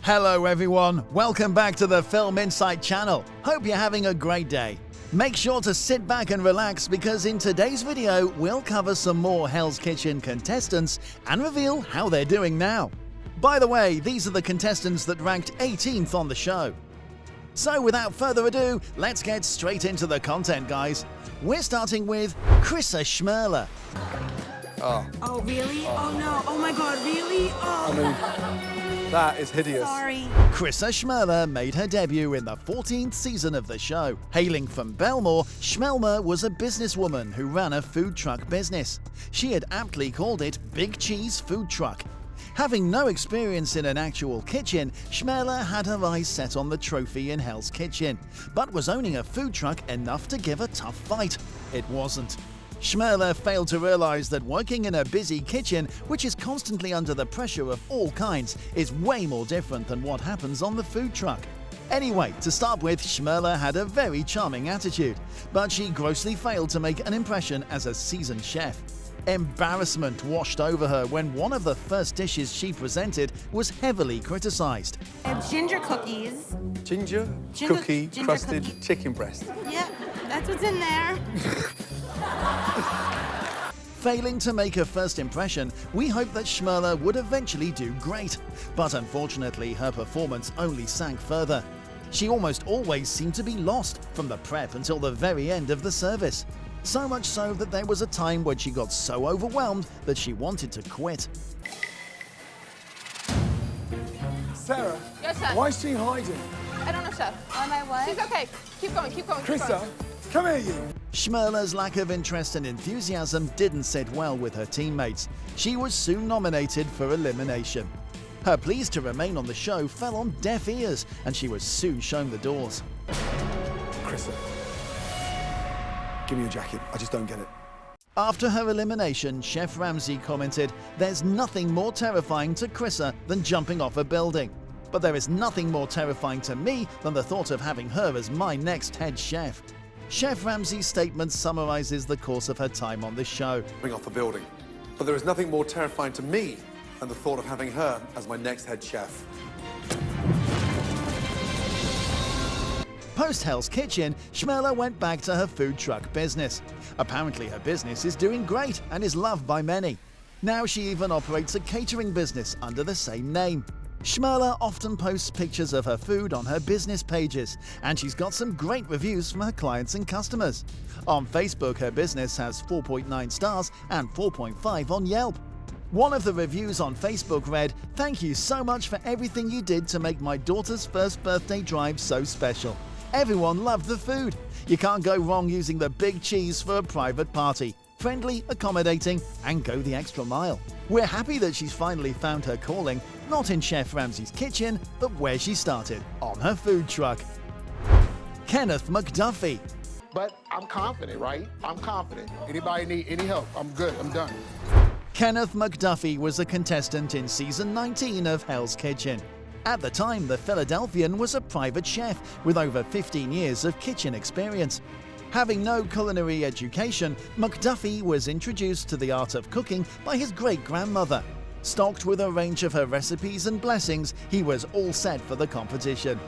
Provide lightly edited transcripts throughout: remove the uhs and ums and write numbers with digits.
Hello everyone, welcome back to the Film Insight channel. Hope you're having a great day. Make sure to sit back and relax because in today's video we'll cover some more Hell's Kitchen contestants and reveal how they're doing now. By the way, these are the contestants that ranked 18th on the show. So without further ado, let's get straight into the content, guys. We're starting with Krissa Schmerler. Oh, really? Oh, no. Oh, my God, really? Oh. That is hideous. Sorry. Krissa Schmerler made her debut in the 14th season of the show. Hailing from Belmore, Schmelmer was a businesswoman who ran a food truck business. She had aptly called it Big Cheese Food Truck. Having no experience in an actual kitchen, Schmerler had her eyes set on the trophy in Hell's Kitchen, but was owning a food truck enough to give a tough fight. It wasn't. Schmerler failed to realize that working in a busy kitchen, which is constantly under the pressure of all kinds, is way more different than what happens on the food truck. Anyway, to start with, Schmerler had a very charming attitude, but she grossly failed to make an impression as a seasoned chef. Embarrassment washed over her when one of the first dishes she presented was heavily criticized. Ginger cookies. Ginger cookie ginger crusted cookie. chicken breast. Yep, that's what's in there. Failing to make a first impression, we hoped that Schmerler would eventually do great, but unfortunately her performance only sank further. She almost always seemed to be lost from the prep until the very end of the service. So much so that there was a time when she got so overwhelmed that she wanted to quit. Sarah, Yes, sir. why is she hiding? I don't know, chef. Am I what? She's okay. Keep going, keep going, keep Krissa, going. come here you. Schmerler's lack of interest and enthusiasm didn't sit well with her teammates. She was soon nominated for elimination. Her pleas to remain on the show fell on deaf ears, and she was soon shown the doors. Krissa, give me your jacket. I just don't get it. After her elimination, Chef Ramsay commented, "There's nothing more terrifying to Krissa than jumping off a building. But there is nothing more terrifying to me than the thought of having her as my next head chef." Chef Ramsay's statement summarizes the course of her time on the show. Bring off the building. But there is nothing more terrifying to me than the thought of having her as my next head chef. Post Hell's Kitchen, Schmerler went back to her food truck business. Apparently her business is doing great and is loved by many. Now she even operates a catering business under the same name. Schmerler often posts pictures of her food on her business pages, and she's got some great reviews from her clients and customers. On Facebook, her business has 4.9 stars and 4.5 on Yelp. One of the reviews on Facebook read, "Thank you so much for everything you did to make my daughter's first birthday drive so special. Everyone loved the food. You can't go wrong using the big cheese for a private party. Friendly, accommodating, and go the extra mile." We're happy that she's finally found her calling, not in Chef Ramsay's kitchen, but where she started, on her food truck. Kenneth McDuffie. But I'm confident, right? I'm confident. Anybody need any help? I'm good. I'm done. Kenneth McDuffie was a contestant in season 19 of Hell's Kitchen. At the time, the Philadelphian was a private chef with over 15 years of kitchen experience. Having no culinary education, McDuffie was introduced to the art of cooking by his great-grandmother. Stocked with a range of her recipes and blessings, he was all set for the competition.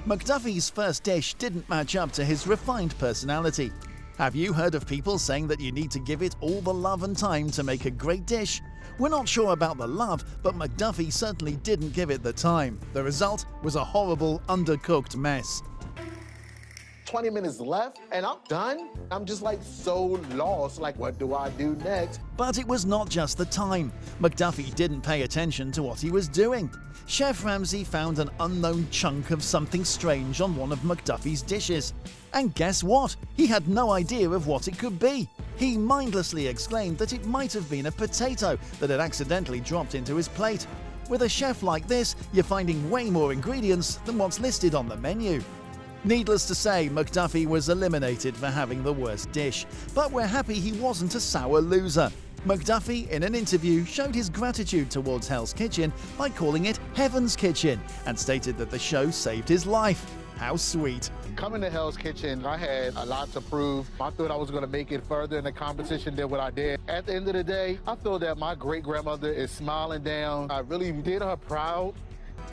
McDuffie's first dish didn't match up to his refined personality. Have you heard of people saying that you need to give it all the love and time to make a great dish? We're not sure about the love, but McDuffie certainly didn't give it the time. The result was a horrible, undercooked mess. 20 minutes left and I'm done. I'm just like so lost. Like, what do I do next? But it was not just the time. McDuffie didn't pay attention to what he was doing. Chef Ramsay found an unknown chunk of something strange on one of McDuffie's dishes. And guess what? He had no idea of what it could be. He mindlessly exclaimed that it might have been a potato that had accidentally dropped into his plate. With a chef like this, you're finding way more ingredients than what's listed on the menu. Needless to say, McDuffie was eliminated for having the worst dish, but we're happy he wasn't a sour loser. McDuffie, in an interview, showed his gratitude towards Hell's Kitchen by calling it Heaven's Kitchen and stated that the show saved his life. How sweet. Coming to Hell's Kitchen, I had a lot to prove. I thought I was going to make it further in the competition than what I did. At the end of the day, I feel that my great-grandmother is smiling down. I really did her proud.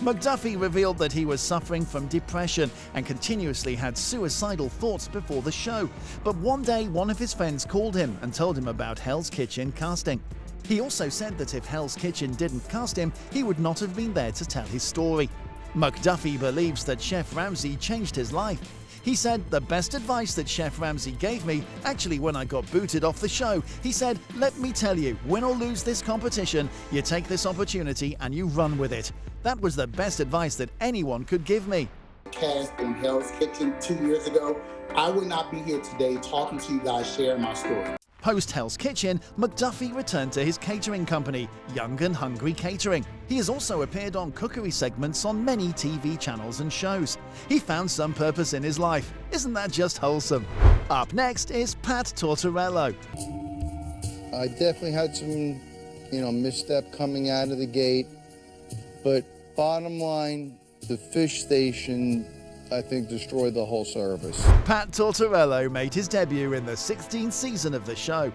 McDuffie revealed that he was suffering from depression and continuously had suicidal thoughts before the show. But one day, one of his friends called him and told him about Hell's Kitchen casting. He also said that if Hell's Kitchen didn't cast him, he would not have been there to tell his story. McDuffie believes that Chef Ramsay changed his life. He said, "The best advice that Chef Ramsay gave me, actually when I got booted off the show, he said, 'Let me tell you, win or lose this competition, you take this opportunity and you run with it.' That was the best advice that anyone could give me." Cast in Hell's Kitchen 2 years ago, I would not be here today talking to you guys, sharing my story. Post Hell's Kitchen, McDuffie returned to his catering company, Young and Hungry Catering. He has also appeared on cookery segments on many TV channels and shows. He found some purpose in his life. Isn't that just wholesome? Up next is Pat Tortorello. I definitely had some, misstep coming out of the gate, but bottom line, the fish station, I think, destroyed the whole service. Pat Tortorello made his debut in the 16th season of the show.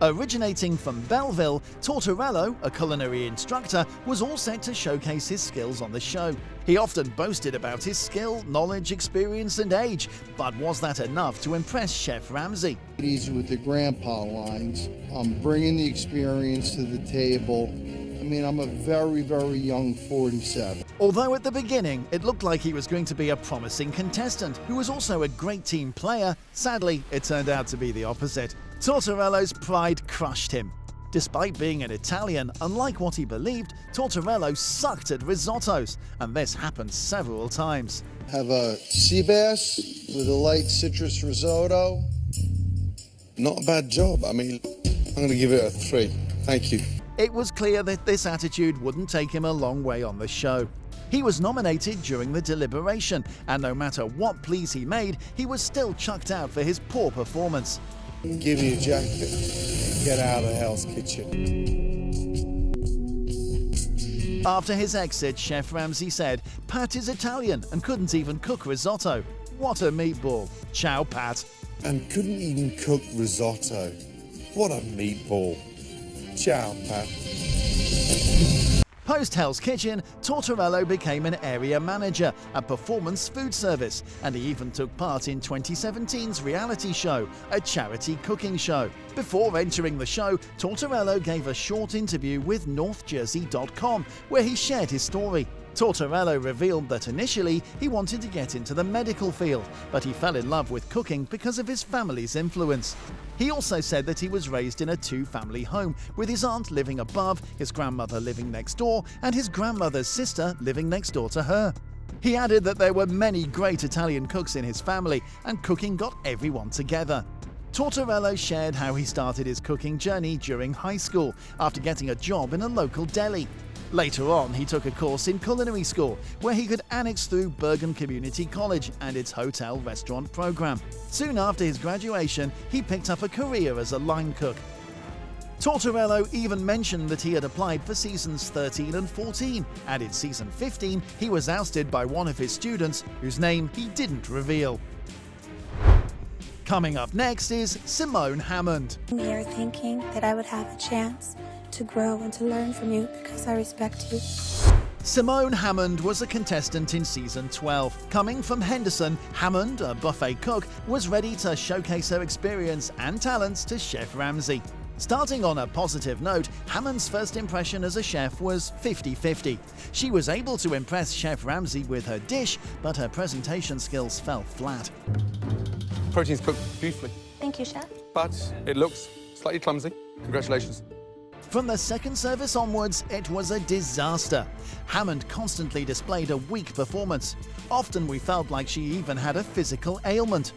Originating from Belleville, Tortorello, a culinary instructor, was all set to showcase his skills on the show. He often boasted about his skill, knowledge, experience, and age, but was that enough to impress Chef Ramsay? Easy with the grandpa lines. I'm bringing the experience to the table. I'm a very, very young 47. Although at the beginning it looked like he was going to be a promising contestant who was also a great team player, sadly it turned out to be the opposite. Tortorello's pride crushed him. Despite being an Italian, unlike what he believed, Tortorello sucked at risottos, and this happened several times. Have a sea bass with a light citrus risotto. Not a bad job. I'm going to give it a 3. Thank you. It was clear that this attitude wouldn't take him a long way on the show. He was nominated during the deliberation, and no matter what pleas he made, he was still chucked out for his poor performance. Give me a jacket. Get out of Hell's Kitchen. After his exit, Chef Ramsay said, "Pat is Italian and couldn't even cook risotto. What a meatball. Ciao, Pat." And couldn't even cook risotto. What a meatball. Ciao, Pat. Post Hell's Kitchen, Tortorello became an area manager at Performance Food Service, and he even took part in 2017's reality show, a charity cooking show. Before entering the show, Tortorello gave a short interview with NorthJersey.com, where he shared his story. Tortorello revealed that initially he wanted to get into the medical field, but he fell in love with cooking because of his family's influence. He also said that he was raised in a 2-family home, with his aunt living above, his grandmother living next door, and his grandmother's sister living next door to her. He added that there were many great Italian cooks in his family, and cooking got everyone together. Tortorello shared how he started his cooking journey during high school, after getting a job in a local deli. Later on, he took a course in culinary school, where he could annex through Bergen Community College and its hotel restaurant program. Soon after his graduation, he picked up a career as a line cook. Tortorello even mentioned that he had applied for seasons 13 and 14, and in season 15, he was ousted by one of his students, whose name he didn't reveal. Coming up next is Simone Hammond. I'm here thinking that I would have a chance to grow and to learn from you because I respect you. Simone Hammond was a contestant in season 12. Coming from Henderson, Hammond, a buffet cook, was ready to showcase her experience and talents to Chef Ramsay. Starting on a positive note, Hammond's first impression as a chef was 50-50. She was able to impress Chef Ramsay with her dish, but her presentation skills fell flat. Protein's cooked beautifully, Thank you, Chef. but it looks slightly clumsy. Congratulations. From the second service onwards, it was a disaster. Hammond constantly displayed a weak performance. Often we felt like she even had a physical ailment.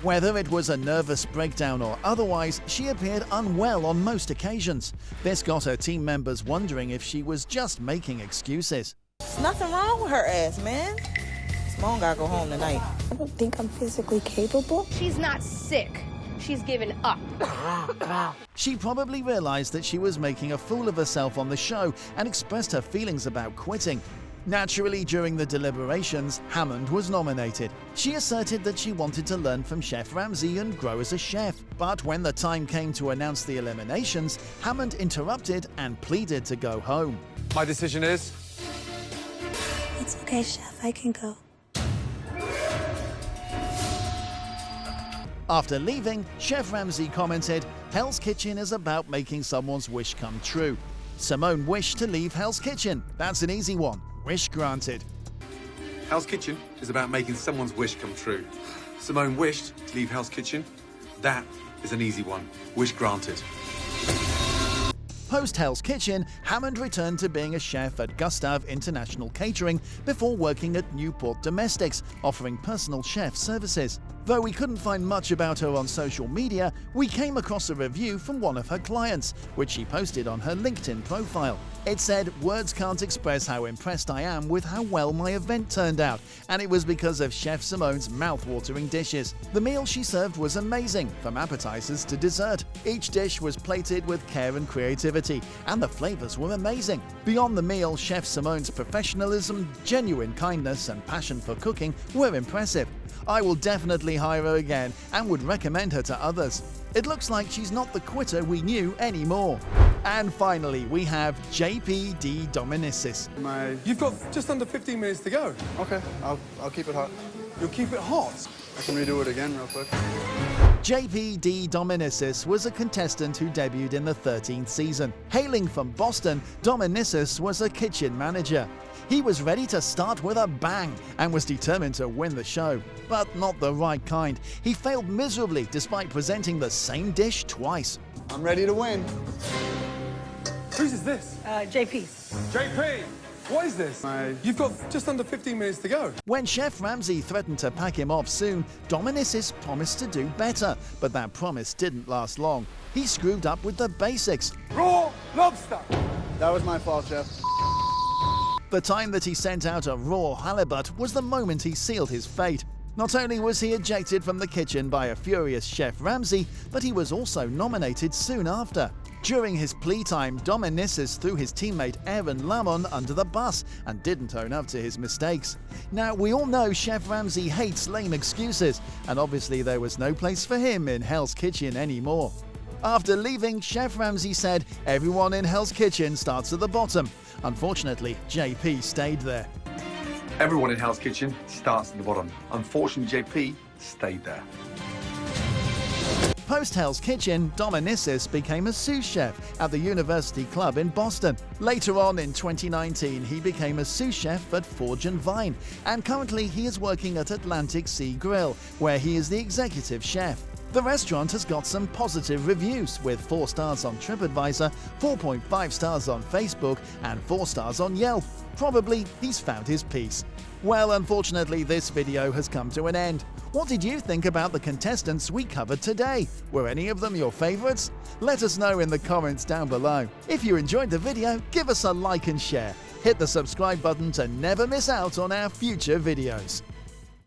Whether it was a nervous breakdown or otherwise, she appeared unwell on most occasions. This got her team members wondering if she was just making excuses. There's nothing wrong with her ass, man. Simone gotta go home tonight. I don't think I'm physically capable. She's not sick. She's given up. She probably realized that she was making a fool of herself on the show and expressed her feelings about quitting. Naturally, during the deliberations, Hammond was nominated. She asserted that she wanted to learn from Chef Ramsay and grow as a chef. But when the time came to announce the eliminations, Hammond interrupted and pleaded to go home. My decision is... It's It's okay, Chef, I can go. After leaving, Chef Ramsay commented, "Hell's Kitchen is about making someone's wish come true." Simone wished to leave Hell's Kitchen. That's an easy one. Wish granted. Hell's Kitchen is about making someone's wish come true. Simone wished to leave Hell's Kitchen. That is an easy one. Wish granted. Post Hell's Kitchen, Hammond returned to being a chef at Gustav International Catering before working at Newport Domestics, offering personal chef services. Though we couldn't find much about her on social media, we came across a review from one of her clients, which she posted on her LinkedIn profile. It said, "Words can't express how impressed I am with how well my event turned out, and it was because of Chef Simone's mouth-watering dishes. The meal she served was amazing, from appetizers to dessert. Each dish was plated with care and creativity, and the flavors were amazing. Beyond the meal, Chef Simone's professionalism, genuine kindness, and passion for cooking were impressive. I will definitely hire her again and would recommend her to others. It looks like she's not the quitter we knew anymore." And finally, we have JP D. Dominicis. You've got just under 15 minutes to go. Okay, I'll keep it hot. You'll keep it hot? I can redo it again real quick. JP D. Dominicis was a contestant who debuted in the 13th season. Hailing from Boston, Dominicis was a kitchen manager. He was ready to start with a bang and was determined to win the show, but not the right kind. He failed miserably despite presenting the same dish twice. I'm ready to win. Whose is this? JP. JP! What is this? You've got just under 15 minutes to go. When Chef Ramsay threatened to pack him off soon, Dominicis promised to do better, but that promise didn't last long. He screwed up with the basics. Raw lobster! That was my fault, Chef. The time that he sent out a raw halibut was the moment he sealed his fate. Not only was he ejected from the kitchen by a furious Chef Ramsay, but he was also nominated soon after. During his plea time, Dominicis threw his teammate Aaron Lamont under the bus and didn't own up to his mistakes. Now, we all know Chef Ramsay hates lame excuses, and obviously there was no place for him in Hell's Kitchen anymore. After leaving, Chef Ramsay said, "Everyone in Hell's Kitchen starts at the bottom." Unfortunately, JP stayed there. Everyone in Hell's Kitchen starts at the bottom. Unfortunately, JP stayed there. Post Hell's Kitchen, Dominicis became a sous chef at the University Club in Boston. Later on in 2019, he became a sous chef at Forge and Vine, and currently he is working at Atlantic Sea Grill, where he is the executive chef. The restaurant has got some positive reviews, with 4 stars on TripAdvisor, 4.5 stars on Facebook, and 4 stars on Yelp. Probably he's found his peace. Well, unfortunately, this video has come to an end. What did you think about the contestants we covered today? Were any of them your favorites? Let us know in the comments down below. If you enjoyed the video, give us a like and share. Hit the subscribe button to never miss out on our future videos.